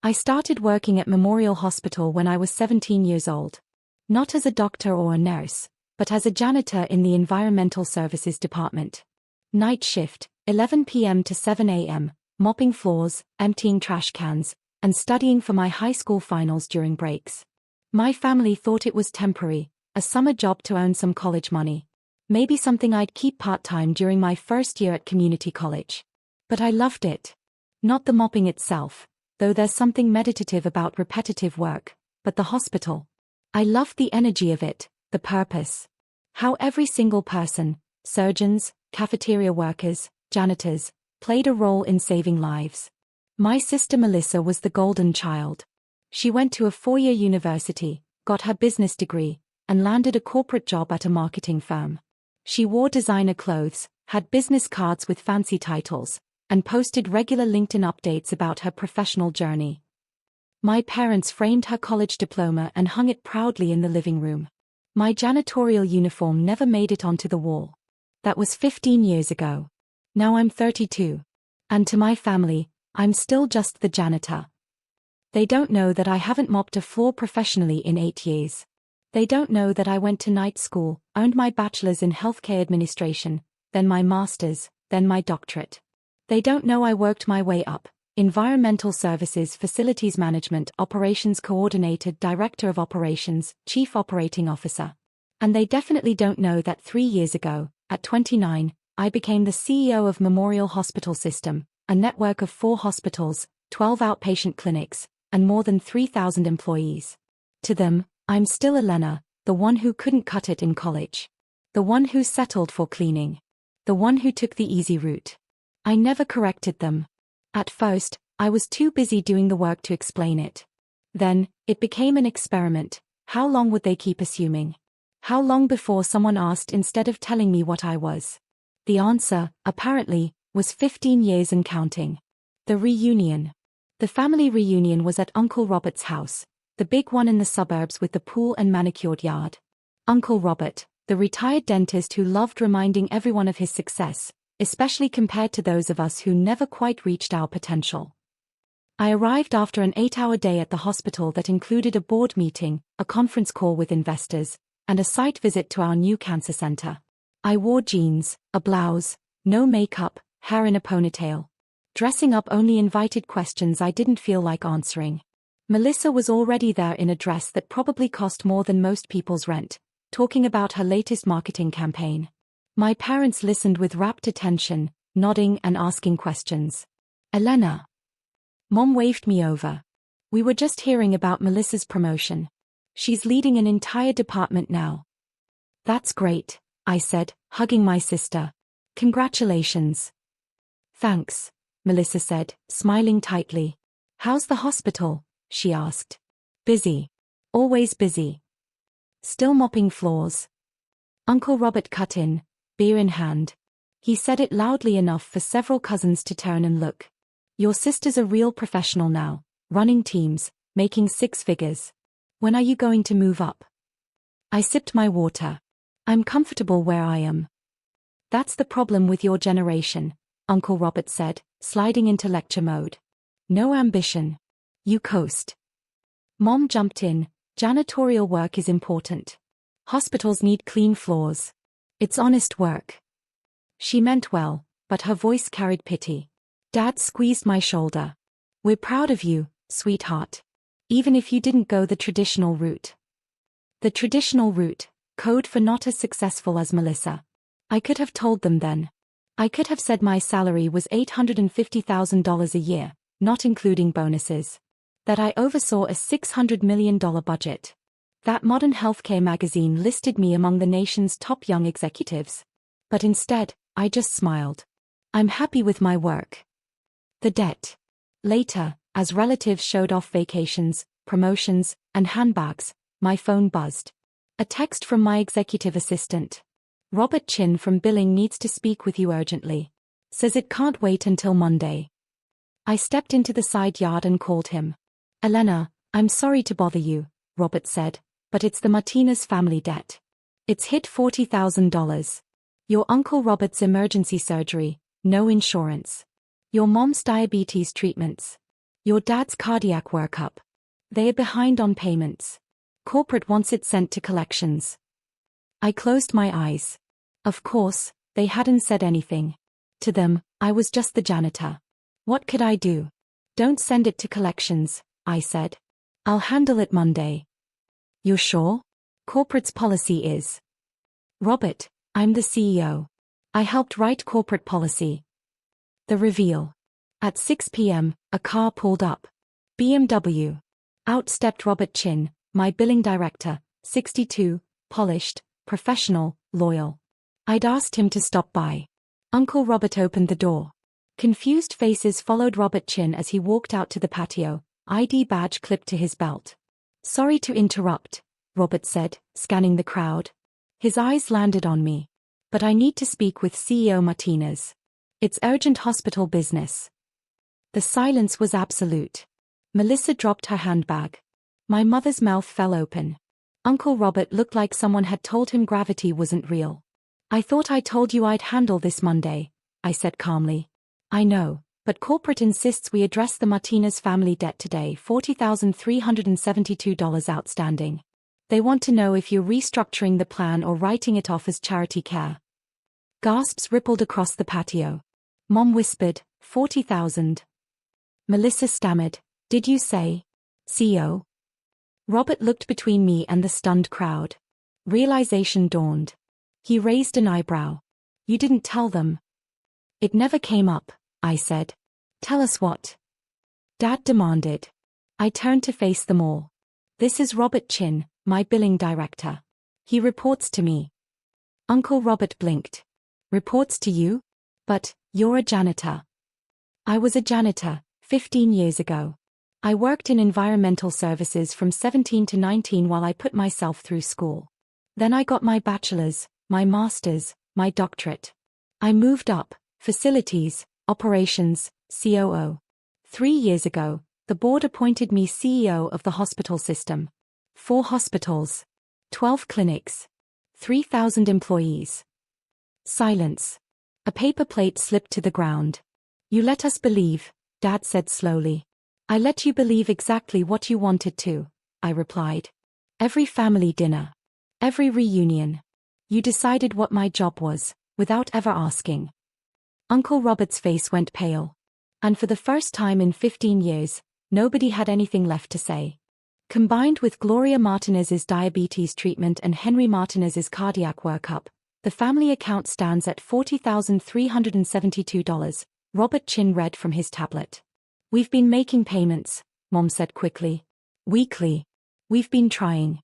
I started working at Memorial Hospital when I was 17 years old. Not as a doctor or a nurse, but as a janitor in the Environmental Services Department. Night shift, 11 p.m. to 7 a.m., mopping floors, emptying trash cans, and studying for my high school finals during breaks. My family thought it was temporary, a summer job to earn some college money. Maybe something I'd keep part-time during my first year at community college. But I loved it. Not the mopping itself, though there's something meditative about repetitive work, but the hospital. I loved the energy of it, the purpose. How every single person, surgeons, cafeteria workers, janitors, played a role in saving lives. My sister Melissa was the golden child. She went to a 4-year university, got her business degree, and landed a corporate job at a marketing firm. She wore designer clothes, had business cards with fancy titles, and posted regular LinkedIn updates about her professional journey. My parents framed her college diploma and hung it proudly in the living room. My janitorial uniform never made it onto the wall. That was 15 years ago. Now I'm 32. And to my family, I'm still just the janitor. They don't know that I haven't mopped a floor professionally in 8 years. They don't know that I went to night school, earned my bachelor's in healthcare administration, then my master's, then my doctorate. They don't know I worked my way up. Environmental Services Facilities Management Operations Coordinator, Director of Operations, Chief Operating Officer. And they definitely don't know that 3 years ago, at 29, I became the CEO of Memorial Hospital System, a network of 4 hospitals, 12 outpatient clinics, and more than 3,000 employees. To them, I'm still Elena, the one who couldn't cut it in college. The one who settled for cleaning. The one who took the easy route. I never corrected them. At first, I was too busy doing the work to explain it. Then, it became an experiment. How long would they keep assuming? How long before someone asked instead of telling me what I was? The answer, apparently, was 15 years and counting. The reunion. The family reunion was at Uncle Robert's house, the big one in the suburbs with the pool and manicured yard. Uncle Robert, the retired dentist who loved reminding everyone of his success, especially compared to those of us who never quite reached our potential. I arrived after an 8-hour day at the hospital that included a board meeting, a conference call with investors, and a site visit to our new cancer center. I wore jeans, a blouse, no makeup, hair in a ponytail. Dressing up only invited questions I didn't feel like answering. Melissa was already there in a dress that probably cost more than most people's rent, talking about her latest marketing campaign. My parents listened with rapt attention, nodding and asking questions. Elena. Mom waved me over. We were just hearing about Melissa's promotion. She's leading an entire department now. That's great, I said, hugging my sister. Congratulations. Thanks, Melissa said, smiling tightly. How's the hospital? She asked. Busy. Always busy. Still mopping floors. Uncle Robert cut in, beer in hand. He said it loudly enough for several cousins to turn and look. Your sister's a real professional now, running teams, making 6 figures. When are you going to move up? I sipped my water. I'm comfortable where I am. That's the problem with your generation, Uncle Robert said, sliding into lecture mode. No ambition. You coast. Mom jumped in. Janitorial work is important. Hospitals need clean floors. It's honest work. She meant well, but her voice carried pity. Dad squeezed my shoulder. We're proud of you, sweetheart. Even if you didn't go the traditional route. The traditional route, code for not as successful as Melissa. I could have told them then. I could have said my salary was $850,000 a year, not including bonuses. That I oversaw a $600 million budget. That Modern Healthcare magazine listed me among the nation's top young executives. But instead, I just smiled. I'm happy with my work. The debt. Later, as relatives showed off vacations, promotions, and handbags, my phone buzzed. A text from my executive assistant. Robert Chin from billing needs to speak with you urgently. Says it can't wait until Monday. I stepped into the side yard and called him. Elena, I'm sorry to bother you, Robert said, but it's the Martinez family debt. It's hit $40,000. Your Uncle Robert's emergency surgery, no insurance. Your mom's diabetes treatments. Your dad's cardiac workup. They are behind on payments. Corporate wants it sent to collections. I closed my eyes. Of course, they hadn't said anything. To them, I was just the janitor. What could I do? Don't send it to collections, I said. I'll handle it Monday. You're sure? Corporate's policy is. Robert, I'm the CEO. I helped write corporate policy. The reveal. At 6 p.m., a car pulled up. BMW. Out stepped Robert Chin, my billing director, 62, polished, professional, loyal. I'd asked him to stop by. Uncle Robert opened the door. Confused faces followed Robert Chin as he walked out to the patio, ID badge clipped to his belt. Sorry to interrupt, Robert said, scanning the crowd. His eyes landed on me. But I need to speak with CEO Martinez. It's urgent hospital business. The silence was absolute. Melissa dropped her handbag. My mother's mouth fell open. Uncle Robert looked like someone had told him gravity wasn't real. I thought I told you I'd handle this Monday, I said calmly. I know, but corporate insists we address the Martinez family debt today, $40,372 outstanding. They want to know if you're restructuring the plan or writing it off as charity care. Gasps rippled across the patio. Mom whispered, 40,000. Melissa stammered, did you say? CEO? Robert looked between me and the stunned crowd. Realization dawned. He raised an eyebrow. You didn't tell them. It never came up, I said. Tell us what? Dad demanded. I turned to face them all. This is Robert Chin, my billing director. He reports to me. Uncle Robert blinked. Reports to you? But, you're a janitor. I was a janitor, 15 years ago. I worked in environmental services from 17 to 19 while I put myself through school. Then I got my bachelor's, my master's, my doctorate. I moved up, facilities, operations, COO. 3 years ago, the board appointed me CEO of the hospital system. 4 hospitals. 12 clinics. 3,000 employees. Silence. A paper plate slipped to the ground. You let us believe, Dad said slowly. I let you believe exactly what you wanted to, I replied. Every family dinner. Every reunion. You decided what my job was, without ever asking. Uncle Robert's face went pale. And for the first time in 15 years, nobody had anything left to say. Combined with Gloria Martinez's diabetes treatment and Henry Martinez's cardiac workup, the family account stands at $40,372, Robert Chin read from his tablet. We've been making payments, Mom said quickly. Weekly. We've been trying.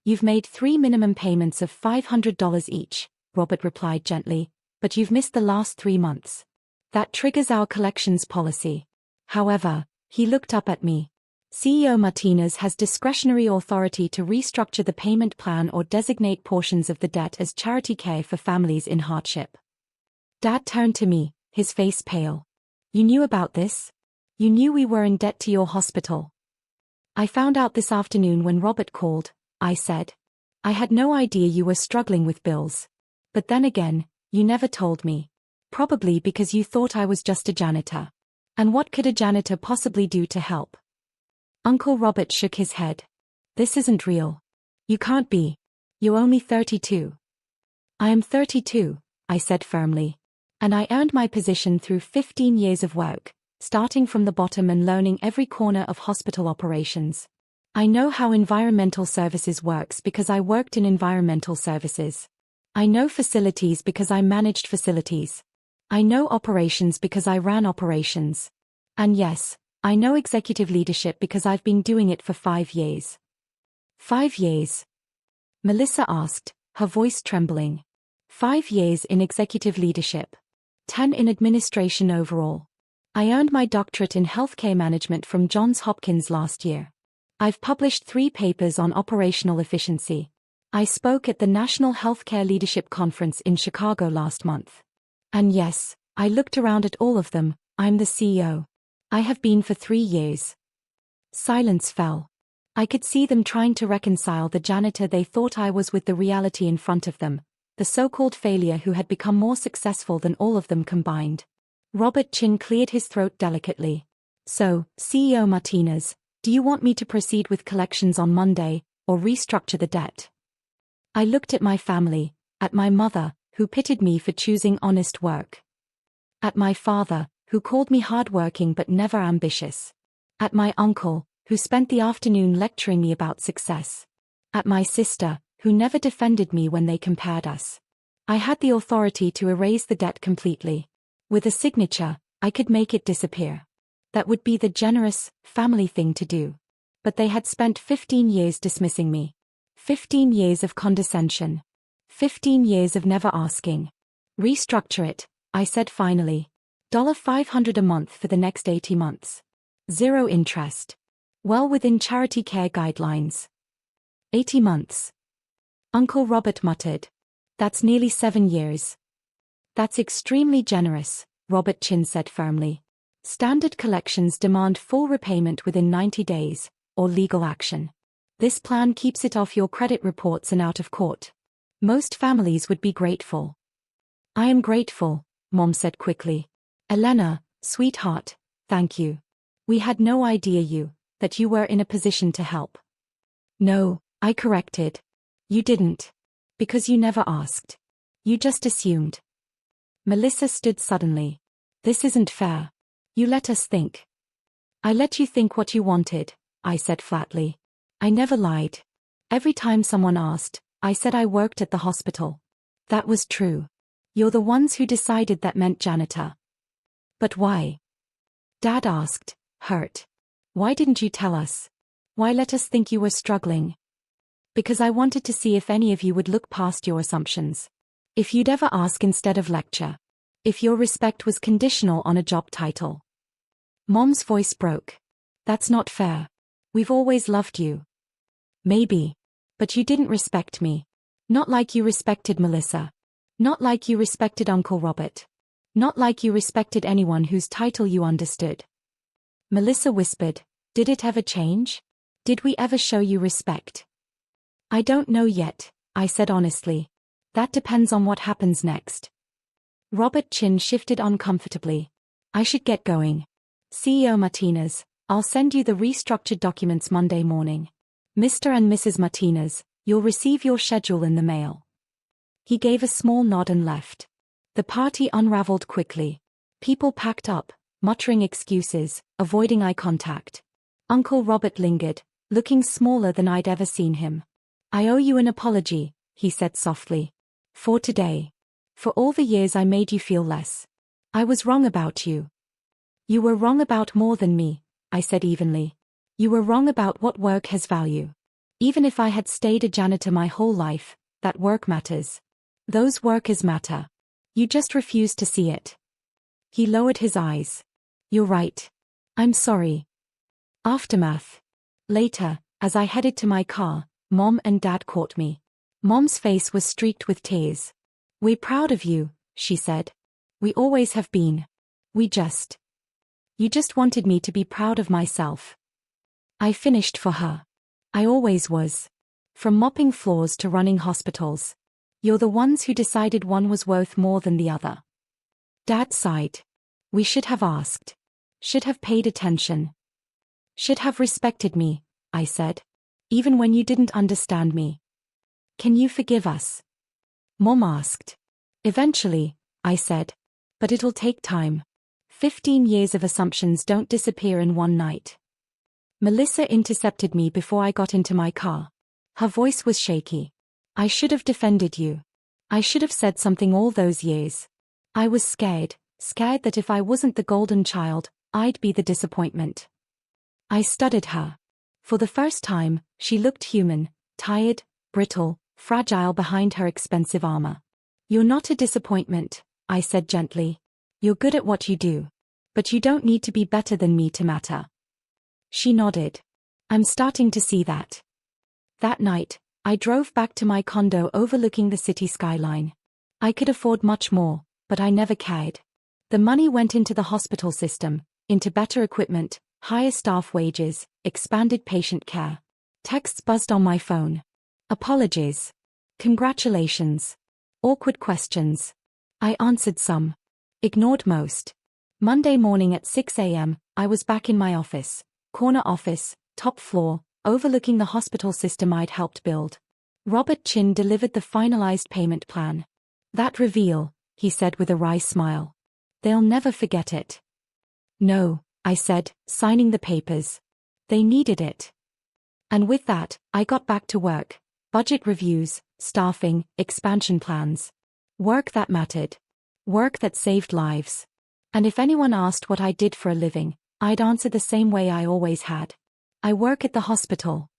You've made 3 minimum payments of $500 each, Robert replied gently, but you've missed the last 3 months. That triggers our collections policy. However, he looked up at me. CEO Martinez has discretionary authority to restructure the payment plan or designate portions of the debt as charity care for families in hardship. Dad turned to me, his face pale. You knew about this? You knew we were in debt to your hospital. I found out this afternoon when Robert called, I said. I had no idea you were struggling with bills. But then again, you never told me. Probably because you thought I was just a janitor. And what could a janitor possibly do to help? Uncle Robert shook his head. This isn't real. You can't be. You're only 32. I am 32, I said firmly. And I earned my position through 15 years of work, starting from the bottom and learning every corner of hospital operations. I know how environmental services works because I worked in environmental services. I know facilities because I managed facilities. I know operations because I ran operations. And yes, I know executive leadership because I've been doing it for 5 years. 5 years? Melissa asked, her voice trembling. 5 years in executive leadership. 10 in administration overall. I earned my doctorate in healthcare management from Johns Hopkins last year. I've published 3 papers on operational efficiency. I spoke at the National Healthcare Leadership Conference in Chicago last month. And yes, I looked around at all of them. I'm the CEO. I have been for 3 years. Silence fell. I could see them trying to reconcile the janitor they thought I was with the reality in front of them, the so-called failure who had become more successful than all of them combined. Robert Chin cleared his throat delicately. So, CEO Martinez, do you want me to proceed with collections on Monday, or restructure the debt? I looked at my family, at my mother, who pitied me for choosing honest work. At my father, who called me hardworking but never ambitious. At my uncle, who spent the afternoon lecturing me about success. At my sister, who never defended me when they compared us. I had the authority to erase the debt completely. With a signature, I could make it disappear. That would be the generous, family thing to do. But they had spent 15 years dismissing me. 15 years of condescension. 15 years of never asking. Restructure it, I said finally. $500 a month for the next 80 months. 0 interest. Well within charity care guidelines. 80 months. Uncle Robert muttered. That's nearly 7 years. That's extremely generous, Robert Chin said firmly. Standard collections demand full repayment within 90 days, or legal action. This plan keeps it off your credit reports and out of court. Most families would be grateful. I am grateful, Mom said quickly. Elena, sweetheart, thank you. We had no idea that you were in a position to help. No, I corrected. You didn't. Because you never asked. You just assumed. Melissa stood suddenly. This isn't fair. You let us think. I let you think what you wanted, I said flatly. I never lied. Every time someone asked, I said I worked at the hospital. That was true. You're the ones who decided that meant janitor. But why? Dad asked, hurt. Why didn't you tell us? Why let us think you were struggling? Because I wanted to see if any of you would look past your assumptions. If you'd ever ask instead of lecture. If your respect was conditional on a job title. Mom's voice broke. That's not fair. We've always loved you. Maybe. But you didn't respect me. Not like you respected Melissa. Not like you respected Uncle Robert. Not like you respected anyone whose title you understood. Melissa whispered, did it ever change? Did we ever show you respect? I don't know yet, I said honestly. That depends on what happens next. Robert Chin shifted uncomfortably. I should get going. CEO Martinez, I'll send you the restructured documents Monday morning. Mr. and Mrs. Martinez, you'll receive your schedule in the mail. He gave a small nod and left. The party unraveled quickly. People packed up, muttering excuses, avoiding eye contact. Uncle Robert lingered, looking smaller than I'd ever seen him. I owe you an apology, he said softly. For today. For all the years I made you feel less. I was wrong about you. You were wrong about more than me, I said evenly. You were wrong about what work has value. Even if I had stayed a janitor my whole life, that work matters. Those workers matter. You just refuse to see it. He lowered his eyes. You're right. I'm sorry. Aftermath. Later, as I headed to my car, Mom and Dad caught me. Mom's face was streaked with tears. We're proud of you, she said. We always have been. You just wanted me to be proud of myself. I finished for her. I always was. From mopping floors to running hospitals. You're the ones who decided one was worth more than the other. Dad sighed. We should have asked. Should have paid attention. Should have respected me, I said. Even when you didn't understand me. Can you forgive us? Mom asked. Eventually, I said. But it'll take time. 15 years of assumptions don't disappear in one night. Melissa intercepted me before I got into my car. Her voice was shaky. I should have defended you. I should have said something all those years. I was scared that if I wasn't the golden child, I'd be the disappointment. I studied her. For the first time, she looked human, tired, brittle, fragile behind her expensive armor. You're not a disappointment, I said gently. You're good at what you do. But you don't need to be better than me to matter. She nodded. I'm starting to see that. That night, I drove back to my condo overlooking the city skyline. I could afford much more, but I never cared. The money went into the hospital system, into better equipment, higher staff wages, expanded patient care. Texts buzzed on my phone. Apologies. Congratulations. Awkward questions. I answered some. Ignored most. Monday morning at 6 a.m., I was back in my office. Corner office, top floor, overlooking the hospital system I'd helped build. Robert Chin delivered the finalized payment plan. "That reveal," he said with a wry smile. "They'll never forget it." "No," I said, signing the papers. "They needed it." And with that, I got back to work. Budget reviews, staffing, expansion plans. Work that mattered. Work that saved lives. And if anyone asked what I did for a living, I'd answer the same way I always had. I work at the hospital.